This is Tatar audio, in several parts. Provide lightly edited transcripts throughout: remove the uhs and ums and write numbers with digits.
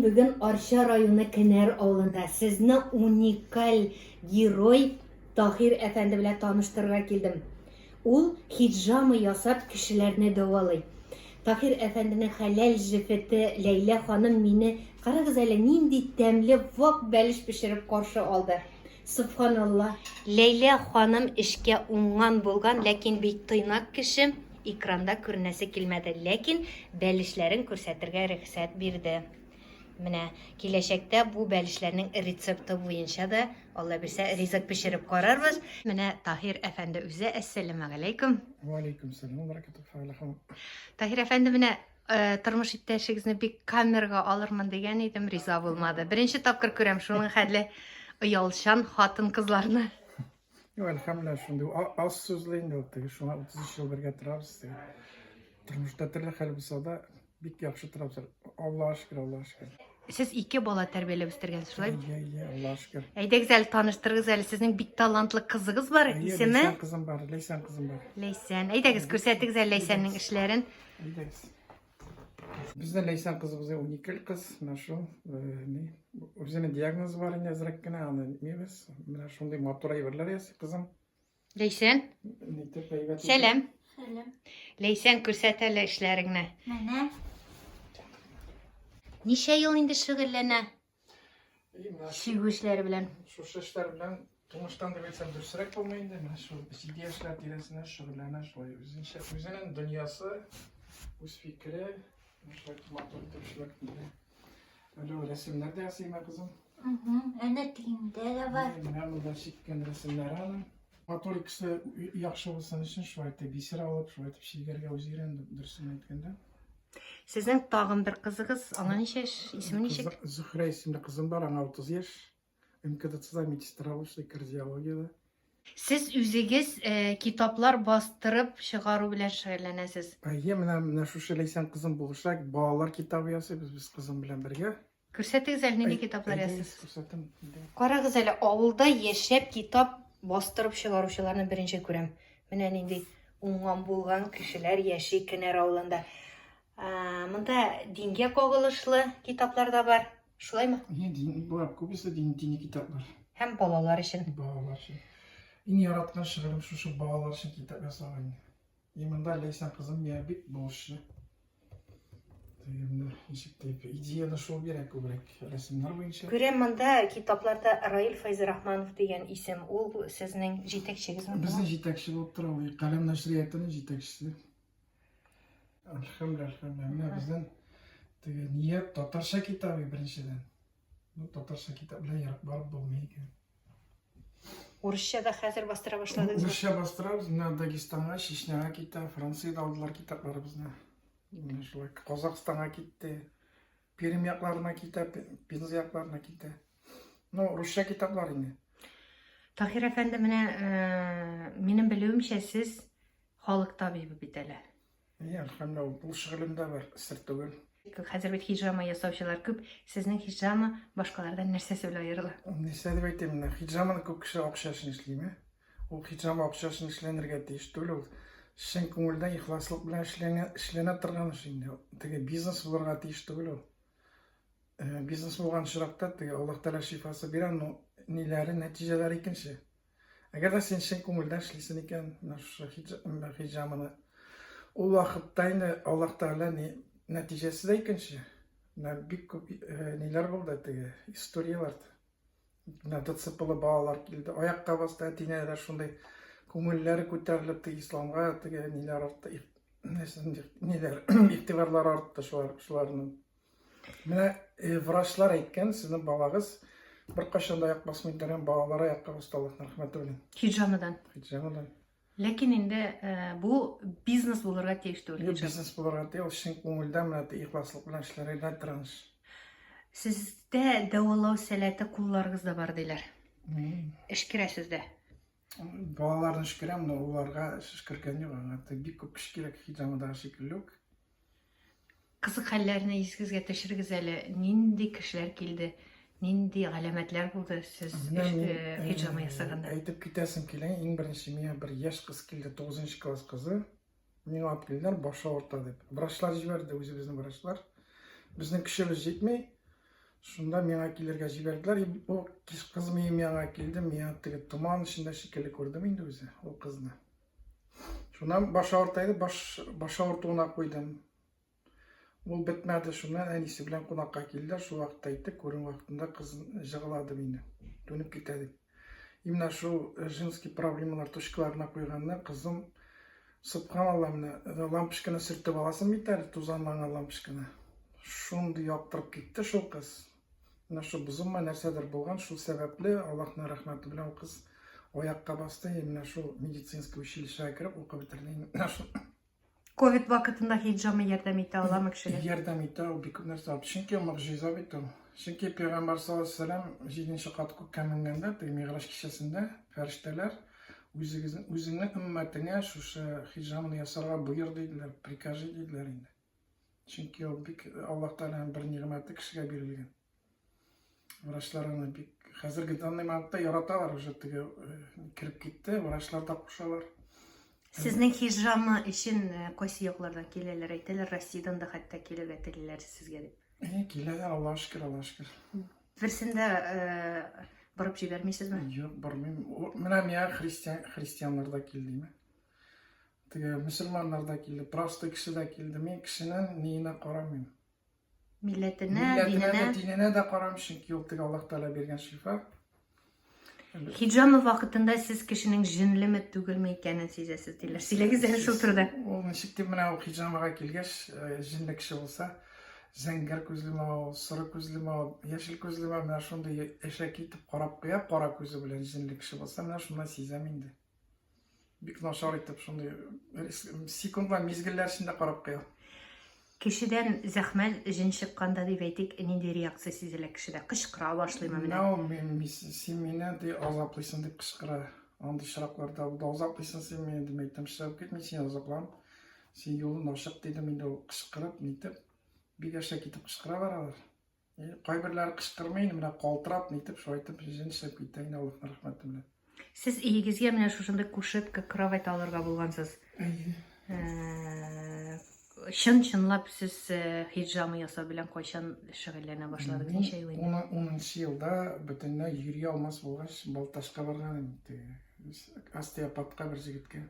Бүген Арча районы Кенәр авылында сезне уникаль герой Таһир әфәнде белән таныштырырга килдем. Ул хиджама ясап кешеләрне дәвалый. Таһир әфәнденең хәләл җефете Ләйлә ханым мине карагыз әле нинди тәмле вак бәлеш пешереп каршы алды. Субханалла. Ләйлә ханым эшкә уңган булган, ләкин бик тыйнак кеше. Экранда күренәсе килмәде, ләкин бәлешләрен күрсәтергә рөхсәт бирде. Менә киләчәктә бу бәлешләрнең рецепты буенча да Алла бирсә ризык пешереп карарбыз. Менә Таһир әфәнде үзе. Әссәламу алейкум. Ва алейкум сәлам ва рахматуллаһи. Таһир әфәнде, менә тормыш иптәшегезне бик камерага алырмын дигән идем, риза булмады. Беренче тапкыр күрәм шуның хәтле оялчан хатын-кызларны. Elhamdülillah şunday az sözleyin yoktu. Şuna 33 yıl birge turabız. Turmuşda türlü hal bulsa da bik yaxşı turabız. Allah'a şükür, Allah'a şükür. Siz iki bala tərbiyəlәп үстергәнсез, шулай? Allah'a şükür. Әйдәгез әле таныштырыгыз әле, сезнең бик талантлы кызыгыз бар, исеме? Лейсан кызым бар, Лейсан кызым бар. Лейсан. Әйдәгез күрсәтегез әле Лейсанның эшләрен. Bizde Leysan kızımız unikal kız. Şu özüne diagnoz var yine azrakkına anlamıyoruz. Mesela şunday motora yürürler ya kızım. Leysan. Selam. Selam. Leysan күрсәт әле эшләреңне. Менә. Ничә ел инде шөгыльләнә сөйгү эшләре белән? Şu işler bilen Tunuş'tan da bilsem dürsürek olmayın değil mi? Şu ciddi işler diresine şugulana şöyle üzerinin dünyası, öz fikri, şöyle matematik şöyle öyle resimler de yazayım ya kızım. Ana tilimde de var. Ben burada şıkken resimler alın. Matematikse yaxşı olsan için şöyle bir sıra alıp şöyle bir şeylerge özgüren dürsün etkende. Сезнең тагын бер кызыгыз, аңа ничә яшь, исеме ничек? Zühre isimli kızım var, ana 30 yaş. МКДЦ'da медсестра oluştu, kardiyologiyada. Siz үзегез китаплар бастырып чыгару белән шөгыльләнәсез. Менә шушы Лейсан кызым булышак, балалар китабы ясыйбыз без кызым белән бергә. Күрсәтегез әле нинди китаплар ясыйсыз? Күрсәтәм. Карагыз әле, авылда яшәп китап бастырып чыгаручыларны беренче күрәм. Менә нинди уңган булган кешеләр яши Кенәр авылында. Монда дингә кагылышлы китаплар да бар. Шулаймы? Bu күбесе dini kitaplar. Һәм балалар өчен. Балалар өчен. Иң яраткан шигырем шушы балалар өчен китап ясаган. Монда Лейсан кызым я бик булышы. İdeяны шул бирәк күбрәк рәсемнәр буенча. Күрәм, монда китапларда Раил Файзрахманов дигән исем, ул сезнең җитәкчегезме? Безнең җитәкче булып тора, ул Каләм нәшриятының җитәкчесе. Alhamdulillah. Bizden niyet Tatarcha kitabı birinçiden. Bu Tatarcha kitapla yarıp barıp bulmayı ki. Урысча да хәзер бастыра башладыгыз. Rusça bastırırız. Dagestan'a, Şişne'ye gitti. Fransa'ya aldılar kitapları bizden. Kazakistan'a gitti. Pirim yaklarına gitti. Pinz yaklarına gitti. Rusça kitaplar yine. Таһир әфәнде, менә минем белүемчә сез халык табибы бит әле. Elhamdülillah. Bu şığılımda var. Sırt түгел. Хәзер бит хиджама ясаучылар күп. Сезнең хиджама башкалардан нәрсәсе белән аерыла? Нәрсә дип әйтәм, хиджаманы күп кеше акчасын эшлиме? Ул хиджама акчасын эшләнергә тиеш түгел. Ул чын күңелдән ихласлык белән эшләнә торган эш инде. Теге бизнес булырга тиеш түгел ул. Бизнес булган чиракта теге Аллаһ Тәала шифасы бирә, но ниләре, нәтиҗәләре икенче. Әгәр дә син чын күңелдән эшлисең икән, хиджаманы ул вакытта инде Аллаһ Тәала нәтиҗәсе дә икенче. Бик күп ниләр булды теге историялар. ДЦПлы балалар килде. Аякка басты, әтинәләр шундай күңелләре күтәрелеп теге исламга теге ниләр артты. Ниләр игътибарлар артты шуларның. Менә врачлар әйткән, сезнең балагыз беркайчан да аяк басмый торган балалар аякка басты, Аллаһның рәхмәте белән. Хиджамадан. Ләкин инде бу бизнес булырга тиеш түгел. Бизнес булырга тиеш, чын күңелдән менә ихласлык белән эшләргә тырыш. Сездә дәвалау сәләте кулларыгызда бар диләр. Эш керәсез дә. Балаларны эш керәм, но уларга эш кергән юк. Бик күп кеше кирәк хиджамада шикелле үк. Кызык хәлләрне исегезгә төшерегез әле. Нинди кешеләр килде? Нинди галәмәтләр булды сез хиджама ясаганда? Әйтеп китәсем килә, иң беренче миңа бер яшь кыз килде, 9нчы класс кызы. Миңа алып килделәр, башы авырта дип. Врачлар җибәрде, үзебезнең врачлар. Безнең кешебез җитми, Şunda mena killerge jiberdiler. O kız mena kildi. Mena tege tuman içinde şekilli gördüm indi özü o kızını. Şundan baş ağırtaydı. Baş ağırtığına koydum. Ol bitmedi şundan en iyisi bilen konakka kildiler. Şu vakittaydı. Körün vaktinde kızın jığıladı beni. Dönüp gittik. İmna şu jinski problemalar tuşkalarına koyganlar kızım Subhanallah mene lamпочканы sürtüp alasın biter tuzanlarına lamпочканы. Şundu yaptırıp gitti şu kız. Mene şu buzunma nersedir bulgan şu sebeple Allah'ın rahmeti bilen o kız oyakka bastı. Mene şu medicinski училищеге kirip oku bitirdi. Covid vakitinde hicamı yardım etti Allah'ım kişiler. Yardım etti o bir nerse yaptı. Çünkü o mucize bitti. Çünkü Peygamber sallallahu aleyhi ve sellem 7. kat kemingende Miraç kişisinde ferişteler özünün ümmetine şu hicamını yasarga buyur dediler, prikaz dediler indi. Çünkü o Allah Teala'nın bir nimeti kişiye verilgen. Vraçlarını hazırki anlaymakta yaratalar o şekilde kirip gitti. Vraçlar da kuşalar. Sizning hicramı için koysi yoklardan keleler ayteler, Rossiyadan da hatta keler ayteler sizge dep. Kileler Allah'a şükür, Allah'a şükür. Birsinde barıp jibermeysiz mi? Yok, barmayım. Menam ya Hristiyanlarda kildi mi? Müslümanlarda kildi, prosto kişi de kildi mi? Kişinin neyine qaramıyorum. Milletine, dinine. Dinine de qaram çünkü yok Allah Teala bergen şifa. Hicamı vakitinde siz kişinin jinli mi tügül mü ikanen sizesiz diler. Silegiz en şu turda. Onun şekli mena o hicamaga kilgeç, jinli kişi olsa Zenger közlüme o, sarı közlüme o, yeşil közlüme mena şunda eşek itip qarap koyap, qara közü bilen jinli kişi olsa mena şundan sizem indi. Bir naşar itip şunda sekundla mezgiller içinde qarap koyap. Kişiden zahmet jin çıkkanda deyip aytik, nindi reaksiya siziler kişide kışkıra başlayma mene. Sen meni de azaplısın deyip kışkıra. Andı şıraklarda da azaplısın sen meni demeydim. Şırap gitmeyi sen azaplam. Sen yolun aşık dedim indi o kışkırıp neytip. Bir yaşa gitip kışkıra varalar. Kaybırlar kışkırmayın mene kaltırap neytip şu aytip jin şıp gittiğine Allah'ın rahmeti bilen. Siz iyigizge mene şuşunda kuşetka kravat alırga bulgansız. Şınlap siz hicamı yasa bilen koyşan şıgıllarına başladınız. Ne şey oyun? 10. yılda bütünle yürüye almaz bolgaç Baltaşka bargan osteopatka bir jigitke.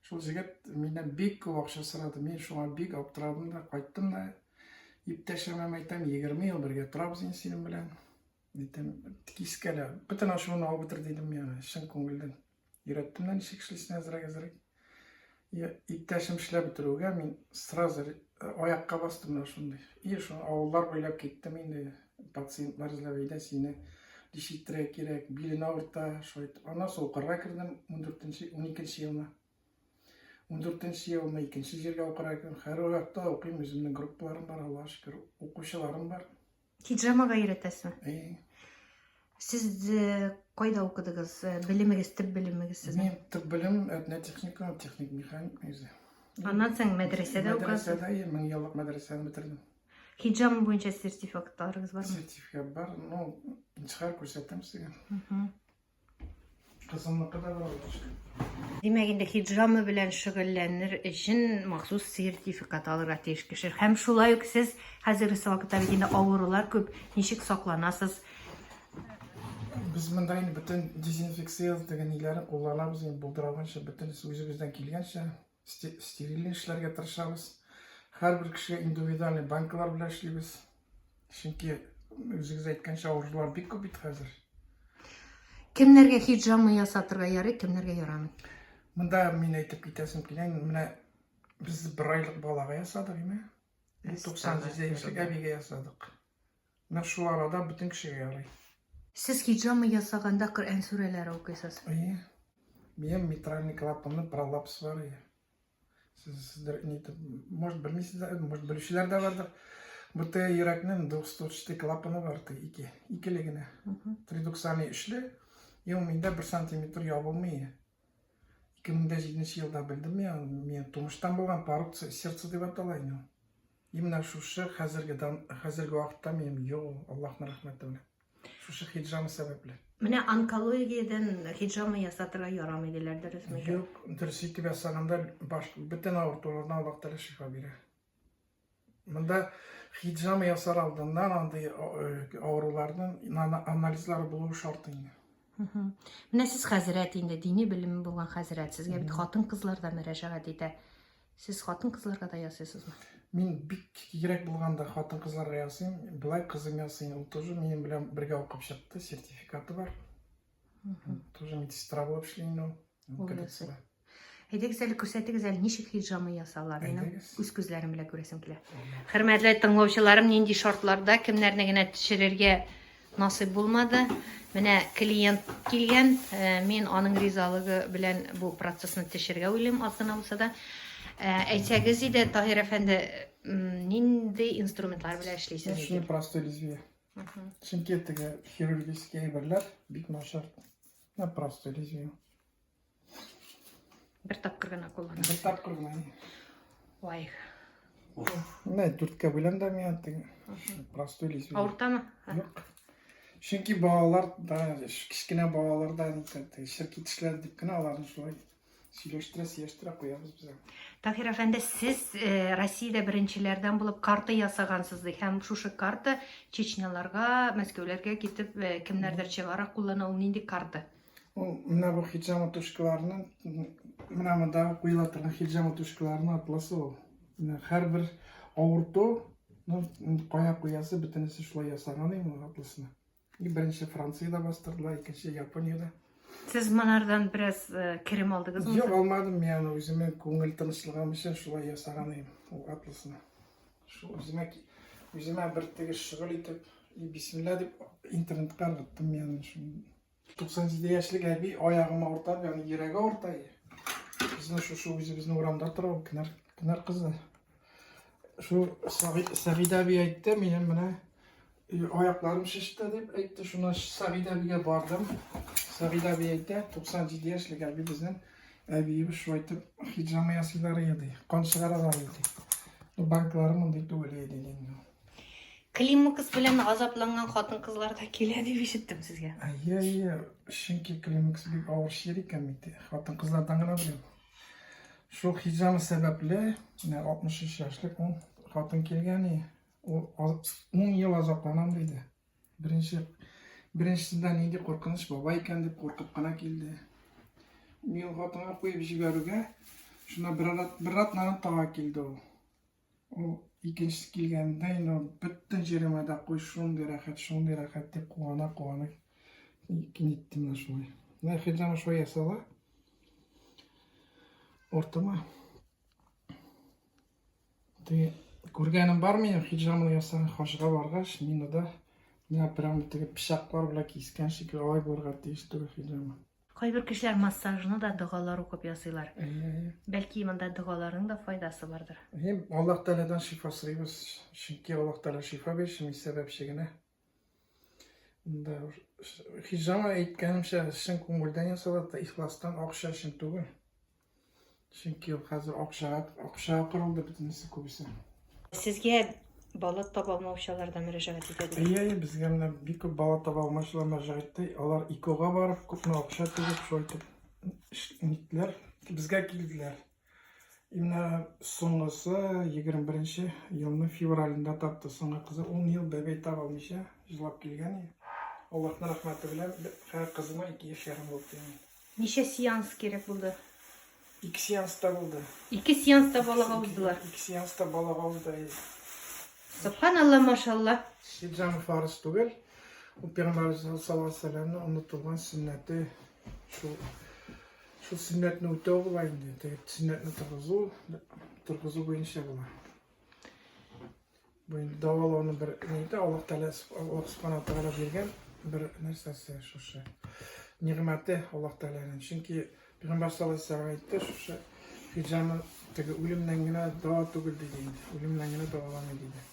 Şol jigit menden bek көп акча сұрады. Мен шуңа бек аптырадым да, қайттым да. Иптешіме айтам, 20 yıl бірге тұрабыз енді сенің білән. Айтам, тикискәлі. Бүтін ашуын алып бітір дедім мен, шын көңілден. Үйреттім да, неше кішілесіне әзірек. İptaşım işle bitiruga men sразу oyakka bastım şunday. İyi şu avullar boylap kettim endi patsientlar izlep eyda seni dişittirek kerek, bilini ağırta şoyt. Ana soğuqarga kirdim 12. yılına. 14. yılına ikinci жерге okurak kirdim. Her oyakta okuyum, özümün gruplarım var Allah'a şükür. Okuşalarım var. Hicramaga үйретесіз mi? Siz koyda okudunuz? Bilimigiz, tıp bilimigiz siz mi? Men tıp bilim, etne teknikum, teknik mekanik mevzu. Ondan sen medresede okudunuz? Medresede 1000 yıllık medreseni bitirdim. Hicam boyunca sertifikatlarınız var mı? Sertifikat var. No, çıkar ko'rsatdim sizga. Kızımlıkta da var olacak. Demek indi hicramı bilen şıgıllanır için maxsus sertifikat alırga teşkişir. Hem şulay ki siz hazırlısı vakıtta yine ağırlar köp, nişik saklanasız. Biz mındayın bütün dezinfeksiya деген нелерін қолданамыз. Енді бұлдырағанша bütün өзімізден келгенше стерильный işlerге тырышабыз. Her bir kişiye individualный банкалар bilan ishlaymiz. Chunki o'zingiz aytgancha auruvlar bek ko'p edi hozir. Kimlerge hicramı yasatırga yaraydi, kimlerge yaramay? Mында men aytib ketasim kelgan, mana biz 1 oylik bolaga yasadik, mi? 97 yoshlik abiga yasadik. Mana shu arada bütün kishiga yaraydi. Siz hicramı yasaganda Kur'an sureleri okuyasız. İyi. Benim mitralni klapanlı prolaps var ya. Sizler может bilmiyorsunuz, может bilişler de vardır. Bu da yüreknin 903 klapanı vardı iki. İkiligine. 393'lü. Yevminde 1 santimetre yapılmıyor. 2007 yılda bildim ya. Men tumuştan bolgan paruk sertsi deb atalayın. Именно şu hazırgi vaqtda men yo'q, Allohning rahmati bilan. Şu hicramı sebeple. Mene onkologiyeden hicramı yasatırga yaramaydilar deriz mi? Yok, dürüstlük yasaganda bütün ağırtılarına Allah Teala şifa verir. Bunda hijama yasar aldığından андай ağrılardan analizleri buluğu şart inде. Менә сез хәзрәт инде, дини белеме булган хәзрәт. Сезгә бит хатын-кызлар да мөрәҗәгать итә. Сез хатын-кызларга да ясыйсызмы? Мен бик керек булганда хатын кызларга ясыйм, былай кызым ясыйм. Ул тоже менен белән бергә укып чыкты, сертификаты бар. Тоже медсестра булып эшлим ул. Әйдәгез әле күрсәтегез әле ничек хиджама ясалар. Минем Әйдәгез. үз күзләрем белән күрәсем килә. Хөрмәтле тыңлаучыларым, нинди шартларда кемнәрне генә төшерергә насыйп булмады. Менә клиент килгән, мин аның ризалыгы белән бу процессны төшерергә уйлыйм, азгына булса да. Әйтсәгез иде, Таһир әфәнде, нинди инструментлар белән эшлисез? Шуны простой лезвие. Чөнки теге хирургический әйберләр бик начар. На простой лезвие. Бер тапкыр гына кулланам. Бер тапкыр гына. Вай. Менә 4-кә бүләм дә мен теге простой лезвие. Авыртамы? Юк. Чөнки балалар да, кичкенә балалар да ширкет эшләр дип кенә аларны шулай сөйләштерә куябыз без. Таһир әфәнде, сез Россиядә беренчеләрдән булып карта ясагансыз ди. Һәм шушы карта Чечняларга, Мәскәүләргә китеп кемнәрдер чыгара куллана, ул нинди карта? Ул менә бу хиджама тушкаларның менә монда куела торган хиджама тушкаларның атласы ул. Менә һәрбер авырту, кая куясы бөтенесе шулай ясаган инде атласына. Беренче Франциядә бастырдылар, икенче Япониядә. Сез монардан biraz керем алдыгызмы? Юк, алмадым мен, үземә күңел тынычлыгым өчен шулай ясаган идем ул атласына. Шу үземә бер теге шөгыль итеп, бисмилла дип интернетка караттым мен шуны. 97 яшьлек әби аягыма авыртады, ягъни йөрәге авырта. Безне шушы үзебезнең урамда тора, кенәр кызы. Шу Сагид әби әйтте, минем менә ayaklарым şişti дип әйтте, шуны Сагид әбигә бардым. Сагид әби әйтте, 97 яшьлек әби безнең әбиебез шулай итеп хиджама ясыйлар иде. Кан чыгаралар иде. Банклары мондай түгел иде инде. Климакс белән газапланган хатын-кызлар да килә дип ишеттем сезгә. Чөнки климакс бик авыр шир икән бит. Хатын-кызлардан гына беләм. Шул хиджама сәбәпле, 63 яшьлек хатын килгән. O 10 yıl azaplanam dedi. Birincisinden neydi korkunç baba iken de korkup kana geldi. Men hatına koyup jiberuge şuna bir ratlanıp tağa geldi o. O ikincisi gelgende yine bütün jerime de koy şunday rahat dep kuana gittim na şoy. Ne hicama şoy yasala. Ortama. Күргәнем бар минем хиджамны ясаган хашыга баргач, мин да менә прям теге пичаклар белән кискән шикелле ай булырга тиеш түгел хиджама. Кайбер кешеләр массажны да дугалар укып ясыйлар. Бәлки монда дугаларның да файдасы бардыр. Аллаһ Тәаләдән шифа сорыйбыз. Чөнки Аллаһ Тәалә шифа бирсен сәбәпче генә. Монда хиджама әйткәнемчә, чын күңелдән ясала, ихластан акча өчен түгел. Чөнки хәзер акча кырылды бөтенесе күбесе. Сезгә бала таба алмаучылардан мөрәҗәгать итәләр. Безгә менә бик күп бала таба алмаучылар мөрәҗәгать итә. Алар ИКОга барып, күпме акча түгеп шулай итеп безгә килделәр. Именно соңгысы 21 елның февралендә тапты соңгы кызы. 10 ел бәбәй таба алмыйча җырлап килгән. Аллаһның рәхмәте белән кызыма 2 яшь ярым булды. Ничә сеанс кирәк булды? 2 сеанста булды. 2 сеанста балага уздылар. 2 сеанста балага узды. Субханалла, машалла. Хиджама фарыз түгел. У Пәйгамбәр саллаллаху алейхи ва саллямның онытылган сөннәте шул сөннәтне үтәү була инде. Теге сөннәтне торгызу буенча була. Бу инде давалауны бер нидә Аллаһ Тәалә Субханаһу Тәалә биргән бер нәрсәсе шушы. Нигъмәте Аллаһ Тәаләнең. Чөнки Peygamber sallallahu aleyhi ve sellem aytdı, şu hicamı ölümden yine dava түгел dedi. Ölümden yine davalanıyor dedi.